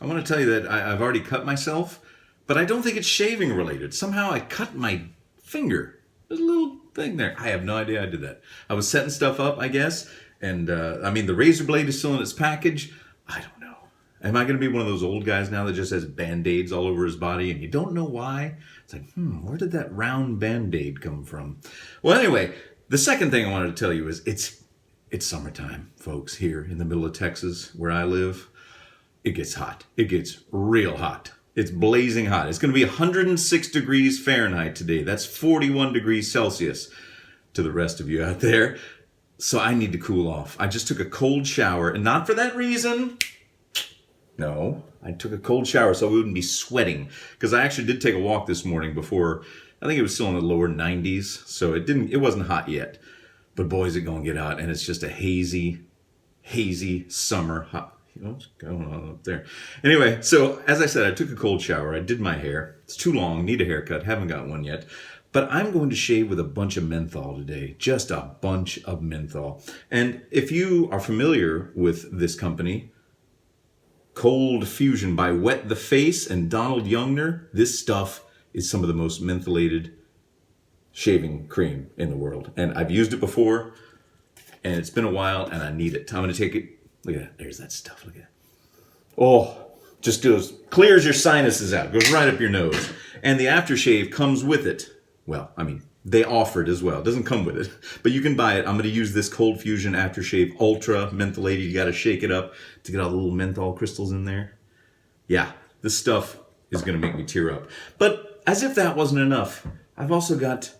I want to tell you that I've already cut myself, but I don't think it's shaving related. Somehow I cut my finger. There's a little thing there. I have no idea I did that. I was setting stuff up, I guess, and I mean, the razor blade is still in its package. I don't know. Am I going to be one of those old guys now that just has Band-Aids all over his body and you don't know why? It's like, where did that round Band-Aid come from? Well, anyway, the second thing I wanted to tell you is it's summertime, folks, here in the middle of Texas where I live. It gets hot. It gets real hot. It's blazing hot. It's going to be 106 degrees Fahrenheit today. That's 41 degrees Celsius to the rest of you out there. So I need to cool off. I just took a cold shower, and not for that reason. No, I took a cold shower so I wouldn't be sweating, because I actually did take a walk this morning before. I think it was still in the lower 90s, so it wasn't hot yet. But boy, is it going to get hot, and it's just a hazy summer hot. What's going on up there? Anyway, so as I said, I took a cold shower. I did my hair. It's too long. Need a haircut. Haven't got one yet. But I'm going to shave with a bunch of menthol today. Just a bunch of menthol. And if you are familiar with this company, Cold Fusion by Wet the Face and Donald Youngner, this stuff is some of the most mentholated shaving cream in the world. And I've used it before, and it's been a while, and I need it. I'm going to take it. Look at that. There's that stuff. Look at that. Oh, just clears your sinuses out. Goes right up your nose. And the aftershave comes with it. Well, I mean, they offer it as well. It doesn't come with it. But you can buy it. I'm going to use this Cold Fusion Aftershave Ultra Mentholated. You got to shake it up to get all the little menthol crystals in there. Yeah, this stuff is going to make me tear up. But as if that wasn't enough, I've also got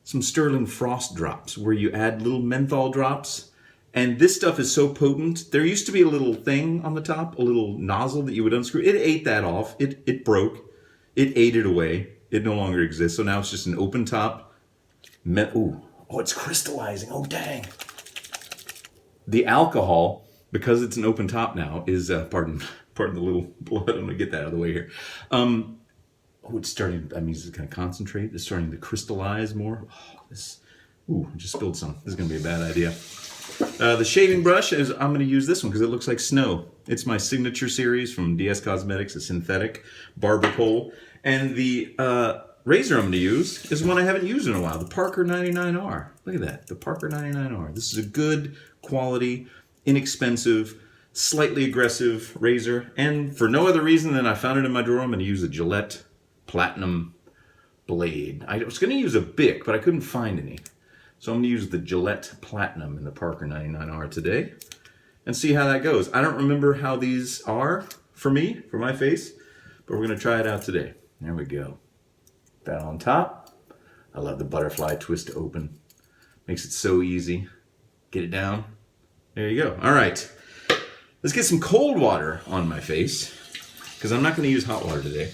some Sterling Frost drops where you add little menthol drops. And this stuff is so potent. There used to be a little thing on the top, a little nozzle that you would unscrew. It ate that off. It broke. It ate it away. It no longer exists. So now it's just an open top. It's crystallizing. Oh, dang. The alcohol, because it's an open top now, is, pardon the little blood. I'm going to get that out of the way here. It's starting, that means it's going to concentrate. It's starting to crystallize more. I just spilled some. This is going to be a bad idea. The shaving brush, I'm going to use this one because it looks like snow. It's my signature series from DS Cosmetics, a synthetic barber pole. And the razor I'm going to use is one I haven't used in a while, the Parker 99R. Look at that, the Parker 99R. This is a good quality, inexpensive, slightly aggressive razor. And for no other reason than I found it in my drawer, I'm going to use a Gillette Platinum blade. I was going to use a Bic, but I couldn't find any. So I'm going to use the Gillette Platinum in the Parker 99R today and see how that goes. I don't remember how these are for me, for my face, but we're going to try it out today. There we go. That on top. I love the butterfly twist to open. Makes it so easy. Get it down. There you go. All right. Let's get some cold water on my face because I'm not going to use hot water today.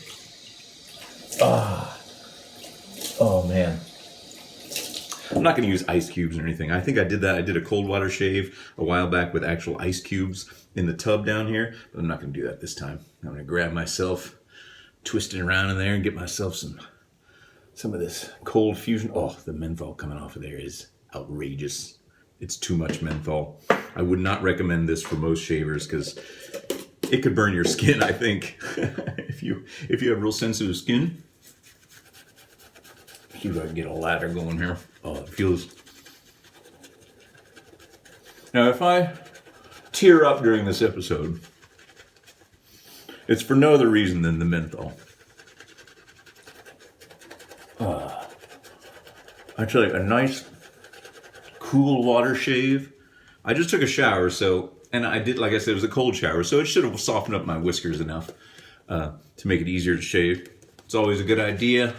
Oh, man. I'm not going to use ice cubes or anything. I think I did that. I did a cold water shave a while back with actual ice cubes in the tub down here, but I'm not going to do that this time. I'm going to grab myself, twist it around in there, and get myself some of this Cold Fusion. Oh, the menthol coming off of there is outrageous. It's too much menthol. I would not recommend this for most shavers because it could burn your skin, I think. if you have real sensitive skin. See if I can get a ladder going here. Oh, it feels... Now, if I tear up during this episode, it's for no other reason than the menthol. Actually, a nice, cool water shave. I just took a shower, and I did, like I said, it was a cold shower, so it should have softened up my whiskers enough to make it easier to shave. It's always a good idea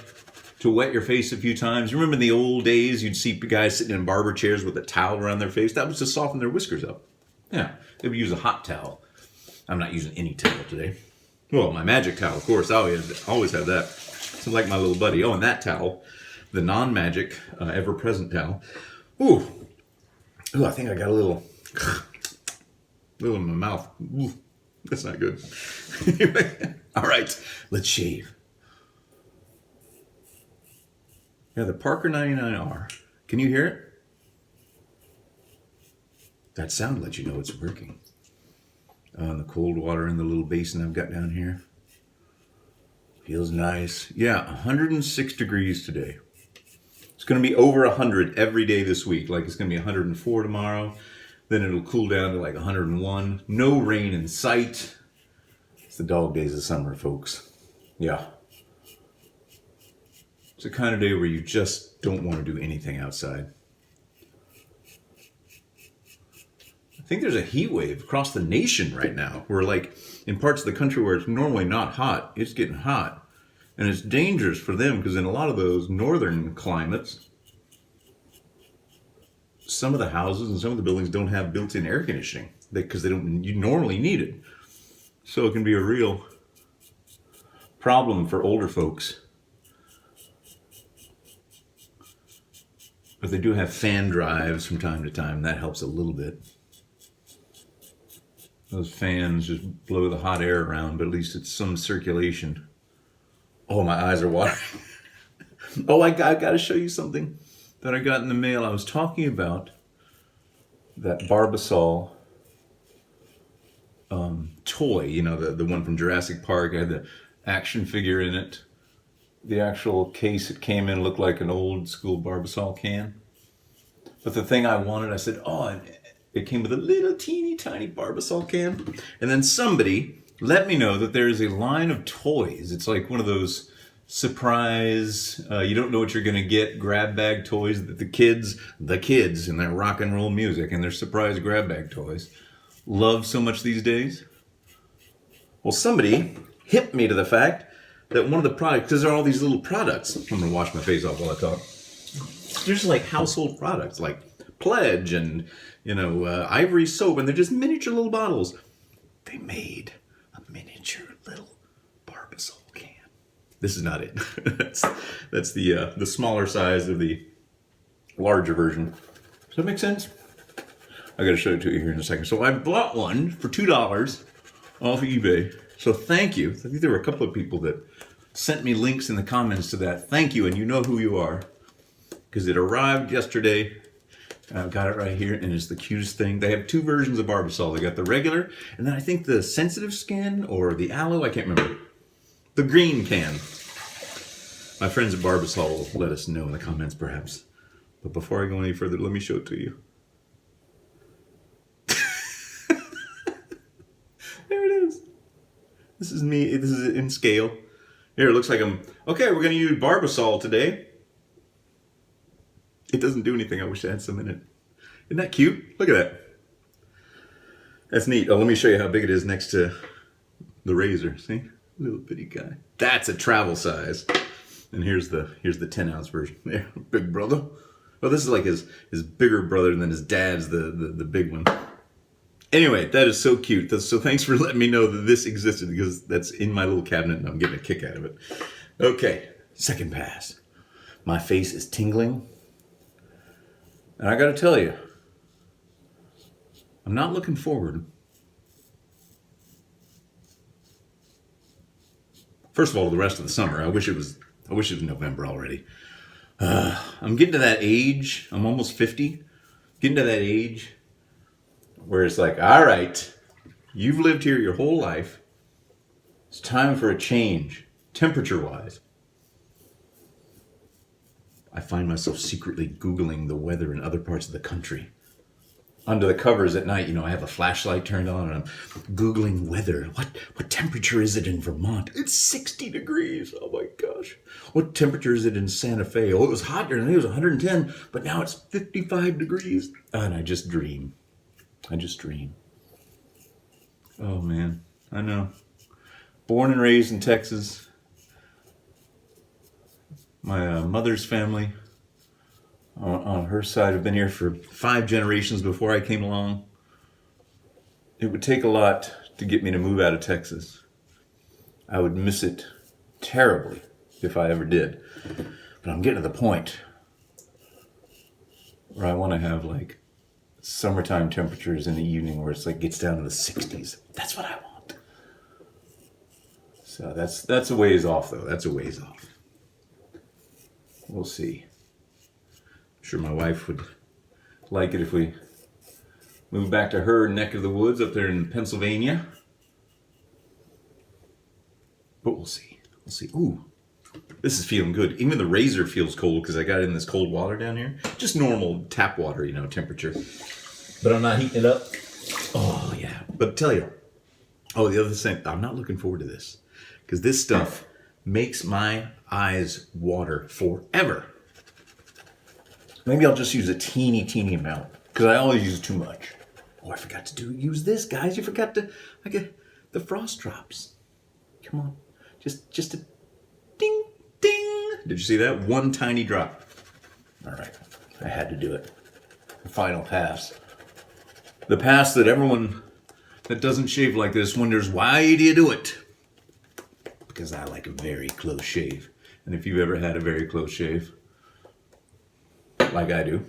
to wet your face a few times. Remember in the old days, you'd see guys sitting in barber chairs with a towel around their face? That was to soften their whiskers up. Yeah, they would use a hot towel. I'm not using any towel today. Well, my magic towel, of course. I always have that. It's like my little buddy. Oh, and that towel, the non-magic, ever-present towel. Ooh, I think I got a little in my mouth. Ooh, that's not good. All right, let's shave. Yeah, the Parker 99R. Can you hear it? That sound lets you know it's working. The cold water in the little basin I've got down here. Feels nice. Yeah, 106 degrees today. It's going to be over 100 every day this week. Like it's going to be 104 tomorrow. Then it'll cool down to like 101. No rain in sight. It's the dog days of summer, folks. Yeah. It's the kind of day where you just don't want to do anything outside. I think there's a heat wave across the nation right now. Where like in parts of the country where it's normally not hot, it's getting hot. And it's dangerous for them because in a lot of those northern climates, some of the houses and some of the buildings don't have built-in air conditioning because you normally need it. So it can be a real problem for older folks. But they do have fan drives from time to time. That helps a little bit. Those fans just blow the hot air around, but at least it's some circulation. Oh, my eyes are watering. Oh, I got to show you something that I got in the mail. I was talking about that Barbasol toy, you know, the one from Jurassic Park. I had the action figure in it. The actual case it came in looked like an old school Barbasol can. But the thing I wanted, I said, oh, and it came with a little teeny tiny Barbasol can. And then somebody let me know that there is a line of toys. It's like one of those surprise, you don't know what you're going to get, grab bag toys that the kids and their rock and roll music and their surprise grab bag toys love so much these days. Well, somebody hipped me to the fact that one of the products, because there are all these little products. I'm going to wash my face off while I talk. There's like household products like Pledge and, Ivory soap, and they're just miniature little bottles. They made a miniature little Barbasol can. This is not it. that's the smaller size of the larger version. Does that make sense? I got to show it to you here in a second. So I bought one for $2 off eBay. So thank you. I think there were a couple of people that sent me links in the comments to that. Thank you, and you know who you are. Because it arrived yesterday. I've got it right here, and it's the cutest thing. They have two versions of Barbasol. They got the regular, and then I think the sensitive skin or the aloe, I can't remember. The green can. My friends at Barbasol will let us know in the comments, perhaps. But before I go any further, let me show it to you. There it is. This is me. This is in scale. Here, it looks like okay, we're going to use Barbasol today. It doesn't do anything. I wish I had some in it. Isn't that cute? Look at that. That's neat. Oh, let me show you how big it is next to the razor. See? Little bitty guy. That's a travel size. And here's the 10-ounce version. There, big brother. Oh, this is like his bigger brother, and then his dad's the big one. Anyway, that is so cute. So thanks for letting me know that this existed, because that's in my little cabinet and I'm getting a kick out of it. Okay, second pass. My face is tingling. And I got to tell you, I'm not looking forward. First of all, the rest of the summer. I wish it was November already. I'm getting to that age. I'm almost 50. Getting to that age where it's like, all right, you've lived here your whole life. It's time for a change, temperature-wise. I find myself secretly Googling the weather in other parts of the country. Under the covers at night, I have a flashlight turned on and I'm Googling weather. What temperature is it in Vermont? It's 60 degrees. Oh my gosh. What temperature is it in Santa Fe? Oh, it was hot during the day. It was 110, but now it's 55 degrees. And I just dream. Oh man, I know. Born and raised in Texas. My mother's family on her side have been here for 5 generations before I came along. It would take a lot to get me to move out of Texas. I would miss it terribly if I ever did. But I'm getting to the point where I want to have like summertime temperatures in the evening where it's like gets down to the 60s. That's what I want. So that's a ways off though. That's a ways off. We'll see. I'm sure my wife would like it if we Move back to her neck of the woods up there in Pennsylvania. But we'll see. We'll see. Ooh, this is feeling good. Even the razor feels cold because I got it in this cold water down here. Just normal tap water, you know, temperature. But I'm not heating it up. Oh, yeah. But tell you, oh, the other thing, I'm not looking forward to this because this stuff makes my eyes water forever. Maybe I'll just use a teeny amount because I always use too much. Oh, I forgot to use this, guys. You forgot to, I get the frost drops. Come on. Just a ding, ding. Did you see that? One tiny drop. All right. I had to do it. The final pass. The pass that everyone that doesn't shave like this wonders, why do you do it? Because I like a very close shave. And if you've ever had a very close shave, like I do,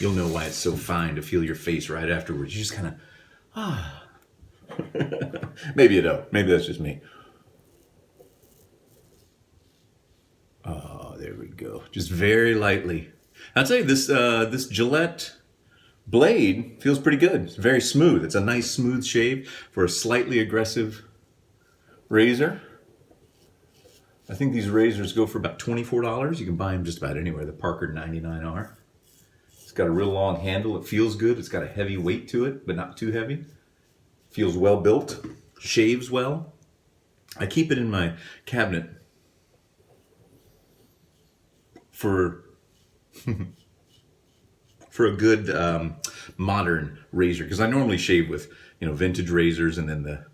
you'll know why it's so fine to feel your face right afterwards. You just kind of, Maybe you don't. Maybe that's just me. Oh, there we go. Just very lightly. I'll tell you, this Gillette blade feels pretty good. It's very smooth. It's a nice smooth shave for a slightly aggressive razor. I think these razors go for about $24. You can buy them just about anywhere. The Parker 99R. It's got a real long handle. It feels good. It's got a heavy weight to it, but not too heavy. Feels well built. Shaves well. I keep it in my cabinet for a good modern razor, because I normally shave with, you know, vintage razors and then the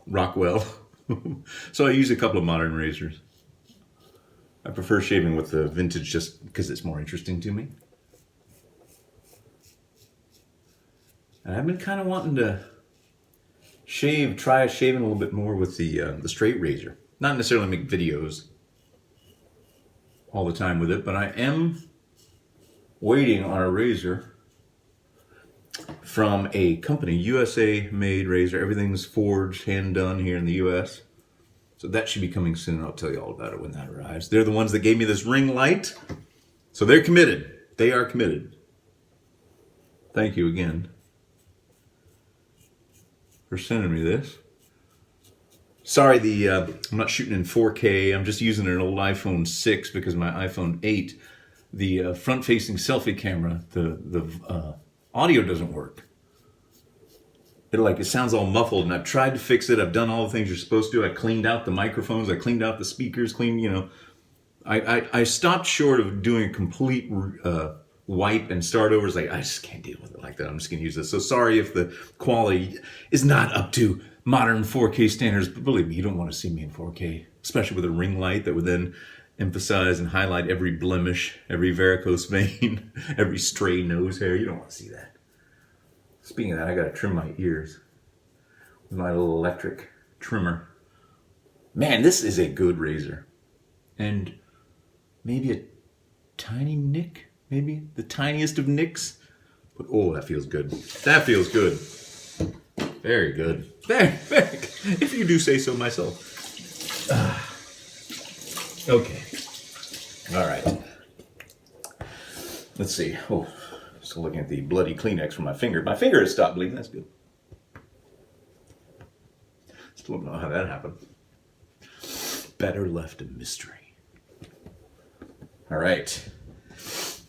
Rockwell. So I use a couple of modern razors. I prefer shaving with the vintage just because it's more interesting to me. And I've been kind of wanting to try shaving a little bit more with the straight razor. Not necessarily make videos all the time with it, but I am waiting on a razor from a company, USA made razor. Everything's forged, hand done here in the US. So that should be coming soon. I'll tell you all about it when that arrives. They're the ones that gave me this ring light. So they're committed. They are committed. Thank you again for sending me this. Sorry, I'm not shooting in 4K. I'm just using an old iPhone 6 because my iPhone 8, the front-facing selfie camera, the audio doesn't work. It sounds all muffled, and I've tried to fix it. I've done all the things you're supposed to. I cleaned out the microphones. I cleaned out the speakers. I stopped short of doing a complete wipe and start over. It's like, I just can't deal with it like that. I'm just going to use this. So sorry if the quality is not up to modern 4K standards, but believe me, you don't want to see me in 4K, especially with a ring light that would then emphasize and highlight every blemish, every varicose vein, every stray nose hair. You don't want to see that. Speaking of that, I got to trim my ears with my little electric trimmer. Man, this is a good razor. And maybe a tiny nick, maybe the tiniest of nicks. But oh, that feels good. That feels good. Very good. Very, very good. If you do say so myself. Okay. All right. Let's see. Oh, still looking at the bloody Kleenex from my finger. My finger has stopped bleeding. That's good. Still don't know how that happened. Better left a mystery. All right.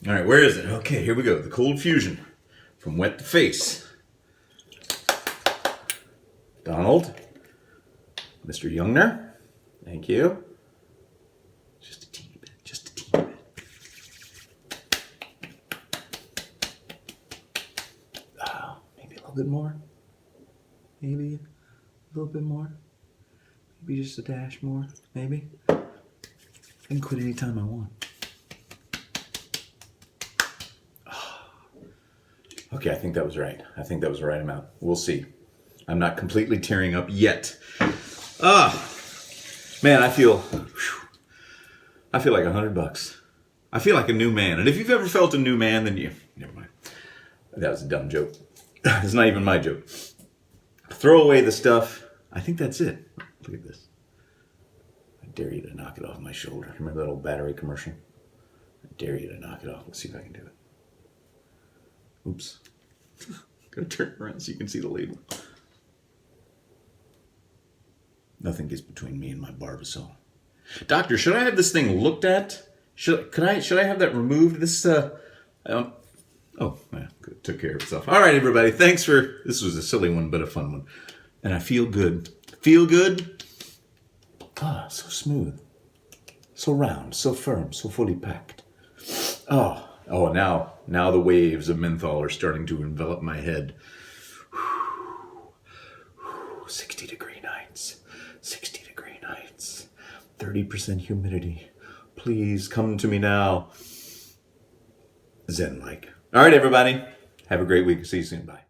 All right, where is it? Okay, here we go. The Cold Fusion from Wet to Face. Donald, Mr. Youngner, thank you. Just a teeny bit, just a teeny bit. Oh, maybe a little bit more. Maybe a little bit more. Maybe just a dash more, maybe. I can quit anytime I want. Okay, I think that was right. I think that was the right amount. We'll see. I'm not completely tearing up yet. Man, I feel like $100. I feel like a new man. And if you've ever felt a new man, then never mind. That was a dumb joke. It's not even my joke. Throw away the stuff. I think that's it. Look at this. I dare you to knock it off my shoulder. Remember that old battery commercial? I dare you to knock it off. Let's see if I can do it. Oops. Gotta turn it around so you can see the label. Nothing gets between me and my Barbasol. Doctor, should I have this thing looked at? Should I have that removed? Oh, yeah, good. Took care of itself. All right, everybody. Thanks for, this was a silly one, but a fun one. And I feel good. Feel good? Ah, so smooth. So round, so firm, so fully packed. Oh, now the waves of menthol are starting to envelop my head. 60-degree nights. 60-degree nights. 30% humidity. Please come to me now. Zen-like. All right, everybody. Have a great week. See you soon. Bye.